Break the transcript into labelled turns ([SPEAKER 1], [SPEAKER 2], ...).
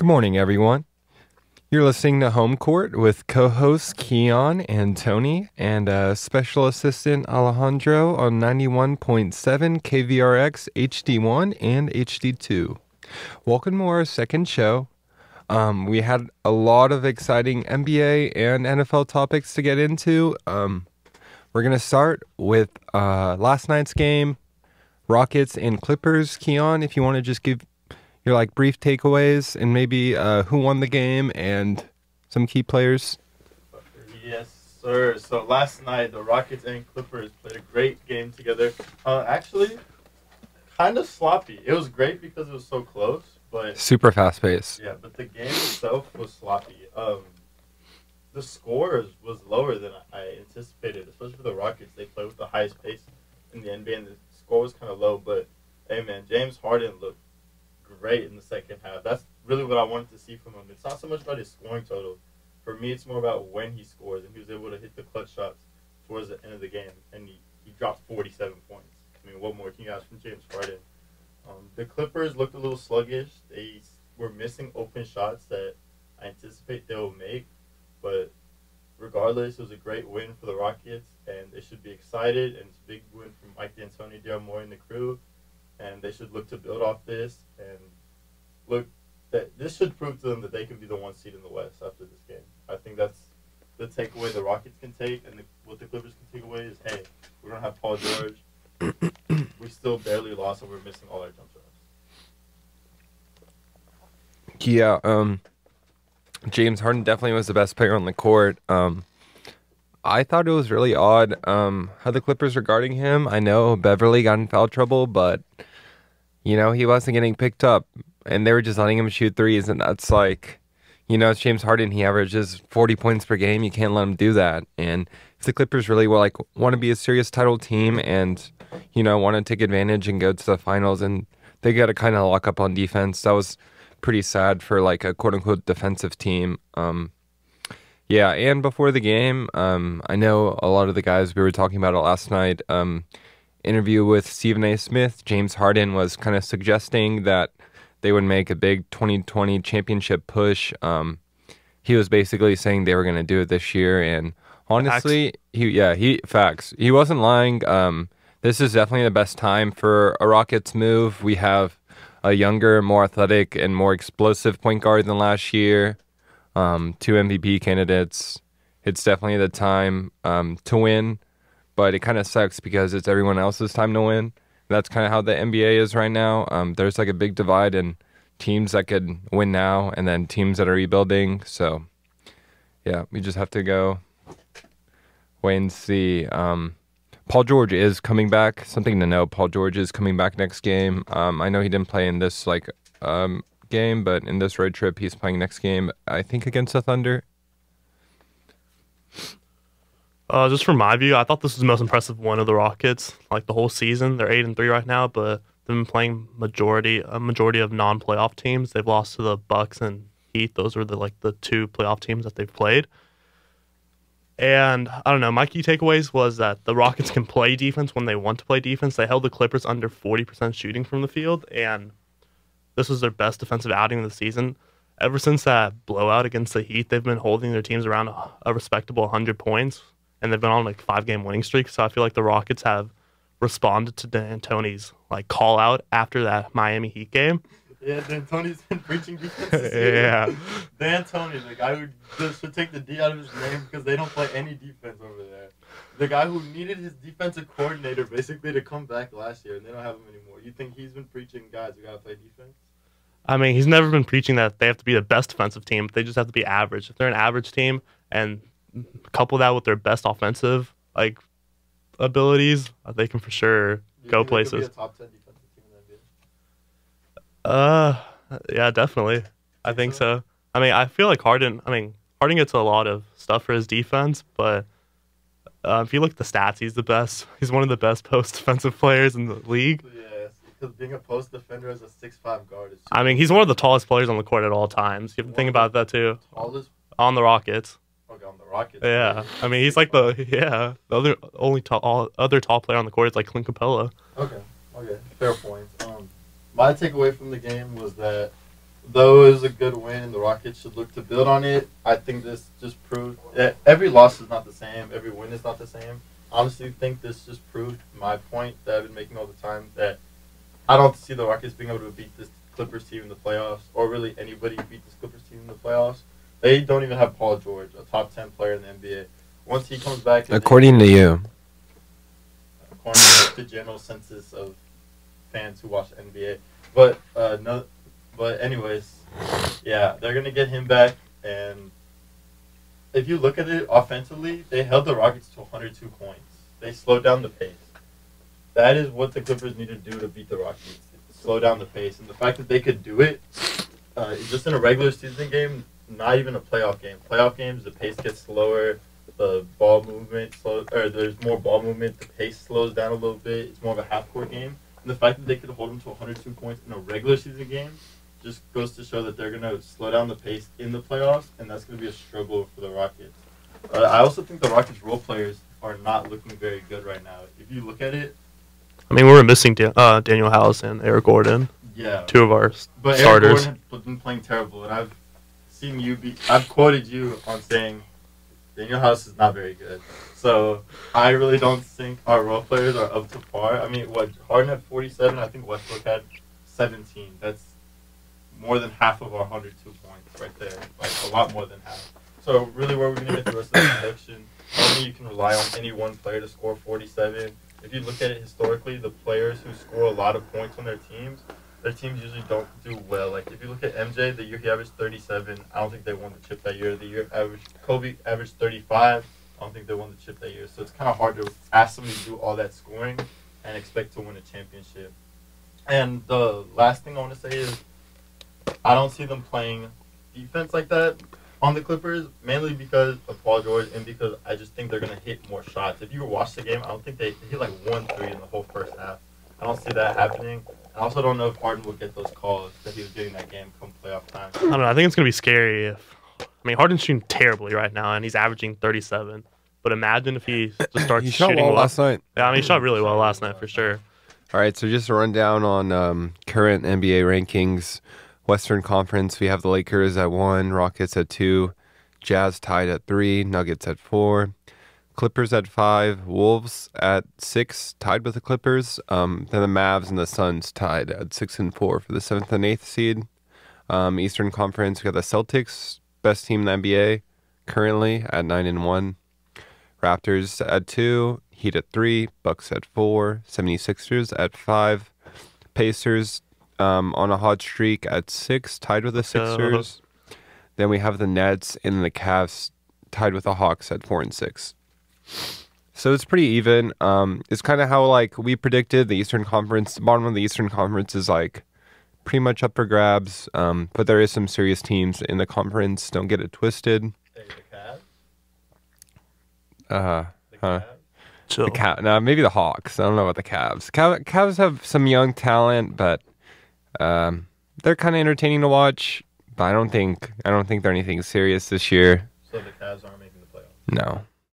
[SPEAKER 1] Good morning, everyone. You're listening to Homecourt with co-hosts Keon and Tony and special assistant Alejandro on 91.7 KVRX HD1 and HD2. Welcome to our second show. We had a lot of exciting NBA and NFL topics to get into. We're going to start with last night's game, Rockets and Clippers. Keon, if you want to just give your brief takeaways and maybe who won the game and some key players.
[SPEAKER 2] Yes, sir. So last night the Rockets and Clippers played a great game together. Actually, kind of sloppy. It was great because it was so close, but
[SPEAKER 1] Super fast pace.
[SPEAKER 2] yeah, but the game itself was sloppy. The score was lower than I anticipated, especially for the Rockets. They play with the highest pace in the NBA, and the score was kind of low. But hey, man, James Harden looked great in the second half. That's really what I wanted to see from him. It's not so much about his scoring total. For me, it's more about when he scores, and he was able to hit the clutch shots towards the end of the game, and he dropped 47 points. I mean, what more can you ask from James Harden? The Clippers looked a little sluggish. They were missing open shots that I anticipate they will make, but regardless, it was a great win for the Rockets, and they should be excited, and it's a big win from Mike D'Antoni, Daryl Morey, and the crew. And they should look to build off this and look that this should prove to them that they can be the one seed in the West after this game. I think that's the takeaway the Rockets can take, and what the Clippers can take away is, hey, we're going to have Paul George. We still barely lost, and we're missing all our jump shots.
[SPEAKER 1] Yeah, James Harden definitely was the best player on the court. I thought it was really odd how the Clippers were guarding him. I know Beverly got in foul trouble, but he wasn't getting picked up, and they were just letting him shoot threes, and that's it's James Harden. He averages 40 points per game. You can't let him do that. And if the Clippers really want to be a serious title team and, want to take advantage and go to the finals, and they got to kind of lock up on defense. That was pretty sad for a quote-unquote defensive team. Yeah, and before the game, I know a lot of the guys, we were talking about it last night, interview with Stephen A. Smith. James Harden was kind of suggesting that they would make a big 2020 championship push. He was basically saying they were going to do it this year, and honestly, facts. He wasn't lying. This is definitely the best time for a Rockets move. We have a younger, more athletic, and more explosive point guard than last year. 2 MVP candidates. It's definitely the time to win, but it kind of sucks because it's everyone else's time to win. That's kind of how the NBA is right now. There's a big divide in teams that could win now and then teams that are rebuilding. So, yeah, we just have to go wait and see. Paul George is coming back. Something to know, Paul George is coming back next game. I know he didn't play in this game, but in this road trip, he's playing next game, I think, against the Thunder.
[SPEAKER 3] Just from my view, I thought this was the most impressive one of the Rockets, the whole season. They're 8-3 right now, but they've been playing a majority of non-playoff teams. They've lost to the Bucks and Heat. Those were the 2 playoff teams that they've played. And I don't know, my key takeaways was that the Rockets can play defense when they want to play defense. They held the Clippers under 40% shooting from the field, and this was their best defensive outing of the season. Ever since that blowout against the Heat, they've been holding their teams around a respectable 100 points, and they've been on 5-game winning streak. So I feel like the Rockets have responded to D'Antoni's call out after that Miami Heat game.
[SPEAKER 2] Yeah, D'Antoni's been preaching defense.
[SPEAKER 3] Yeah.
[SPEAKER 2] D'Antoni, the guy who just should take the D out of his name because they don't play any defense over there. The guy who needed his defensive coordinator basically to come back last year, and they don't have him anymore. You think he's been preaching guys who got to play defense?
[SPEAKER 3] I mean, he's never been preaching that they have to be the best defensive team. They just have to be average. If they're an average team and couple that with their best offensive abilities, they can for sure go places.
[SPEAKER 2] Be a top 10 defensive team in the NBA?
[SPEAKER 3] Yeah, definitely. I think so. I mean, I feel like Harden gets a lot of stuff for his defense, but if you look at the stats, he's the best. He's one of the best post defensive players in the league.
[SPEAKER 2] Yes, because being a post defender as a 6'5" guard is.
[SPEAKER 3] I mean, he's one of the tallest players on the court at all times. You have to think about that too.
[SPEAKER 2] Tallest
[SPEAKER 3] on the Rockets.
[SPEAKER 2] Okay, on the Rockets.
[SPEAKER 3] Yeah, I mean, he's the other tall player on the court is Clint Capella.
[SPEAKER 2] Okay, fair point. My takeaway from the game was that though it was a good win, the Rockets should look to build on it. I think this just proved that every loss is not the same. Every win is not the same. I honestly think this just proved my point that I've been making all the time, that I don't see the Rockets being able to beat this Clippers team in the playoffs, or really anybody beat this Clippers team in the playoffs. They don't even have Paul George, a top 10 player in the NBA. Once he comes back,
[SPEAKER 1] According to you.
[SPEAKER 2] According to the general census of fans who watch NBA, but no, but anyways, yeah, they're gonna get him back, and if you look at it offensively, they held the Rockets to 102 points. They slowed down the pace. That is what the Clippers need to do to beat the Rockets. Slow down the pace, and the fact that they could do it just in a regular season game, not even a playoff game. Playoff games, the pace gets slower, the ball movement there's more ball movement, the pace slows down a little bit. It's more of a half-court game, and the fact that they could hold them to 102 points in a regular season game just goes to show that they're gonna slow down the pace in the playoffs, and that's gonna be a struggle for the Rockets. I also think the Rockets role players are not looking very good right now. If you look at it.
[SPEAKER 3] I mean, we're missing Daniel House and Eric Gordon.
[SPEAKER 2] Yeah.
[SPEAKER 3] Two of our
[SPEAKER 2] but
[SPEAKER 3] starters.
[SPEAKER 2] Eric Gordon has been playing terrible, and I've quoted you on saying Daniel House is not very good. So I really don't think our role players are up to par. I mean, Harden had 47. I think Westbrook had 17. That's more than half of our 102 points right there. Like, a lot more than half. So really, where we're going to get the rest of the production, I don't think you can rely on any one player to score 47. If you look at it historically, the players who score a lot of points on their teams usually don't do well. Like, if you look at MJ, the year he averaged 37, I don't think they won the chip that year. The year Kobe averaged 35, I don't think they won the chip that year. So it's kind of hard to ask somebody to do all that scoring and expect to win a championship. And the last thing I want to say is I don't see them playing defense like that on the Clippers, mainly because of Paul George and because I just think they're going to hit more shots. If you watch the game, I don't think they hit like 1-3 in the whole first half. I don't see that happening. I also don't know if Harden will get those calls that he was getting that game come playoff time.
[SPEAKER 3] I don't know. I think it's going to be scary Harden's shooting terribly right now, and he's averaging 37. But imagine if he just starts
[SPEAKER 1] He shot
[SPEAKER 3] shooting
[SPEAKER 1] well last night.
[SPEAKER 3] Yeah, he shot really well last night for sure.
[SPEAKER 1] All right, so just a rundown on current NBA rankings. Western Conference, we have the Lakers at 1, Rockets at 2, Jazz tied at 3, Nuggets at 4, Clippers at 5, Wolves at 6, tied with the Clippers. Then the Mavs and the Suns tied at 6 and 4 for the 7th and 8th seed. Eastern Conference, we got the Celtics, best team in the NBA, currently at 9 and 1. Raptors at 2, Heat at 3, Bucks at 4, 76ers at 5, Pacers on a hot streak at 6, tied with the Sixers. Then we have the Nets and the Cavs tied with the Hawks at 4 and 6. So it's pretty even. It's kind of how like we predicted the Eastern Conference. The bottom of the Eastern Conference is like pretty much up for grabs. But there is some serious teams in the conference. Don't get it twisted.
[SPEAKER 2] Hey, the Cavs? The Cavs?
[SPEAKER 1] No, maybe the Hawks. I don't know about the Cavs. Cavs have some young talent, but they're kind of entertaining to watch. But I don't think they're anything serious this year.
[SPEAKER 2] So the Cavs aren't making the playoffs?
[SPEAKER 1] No.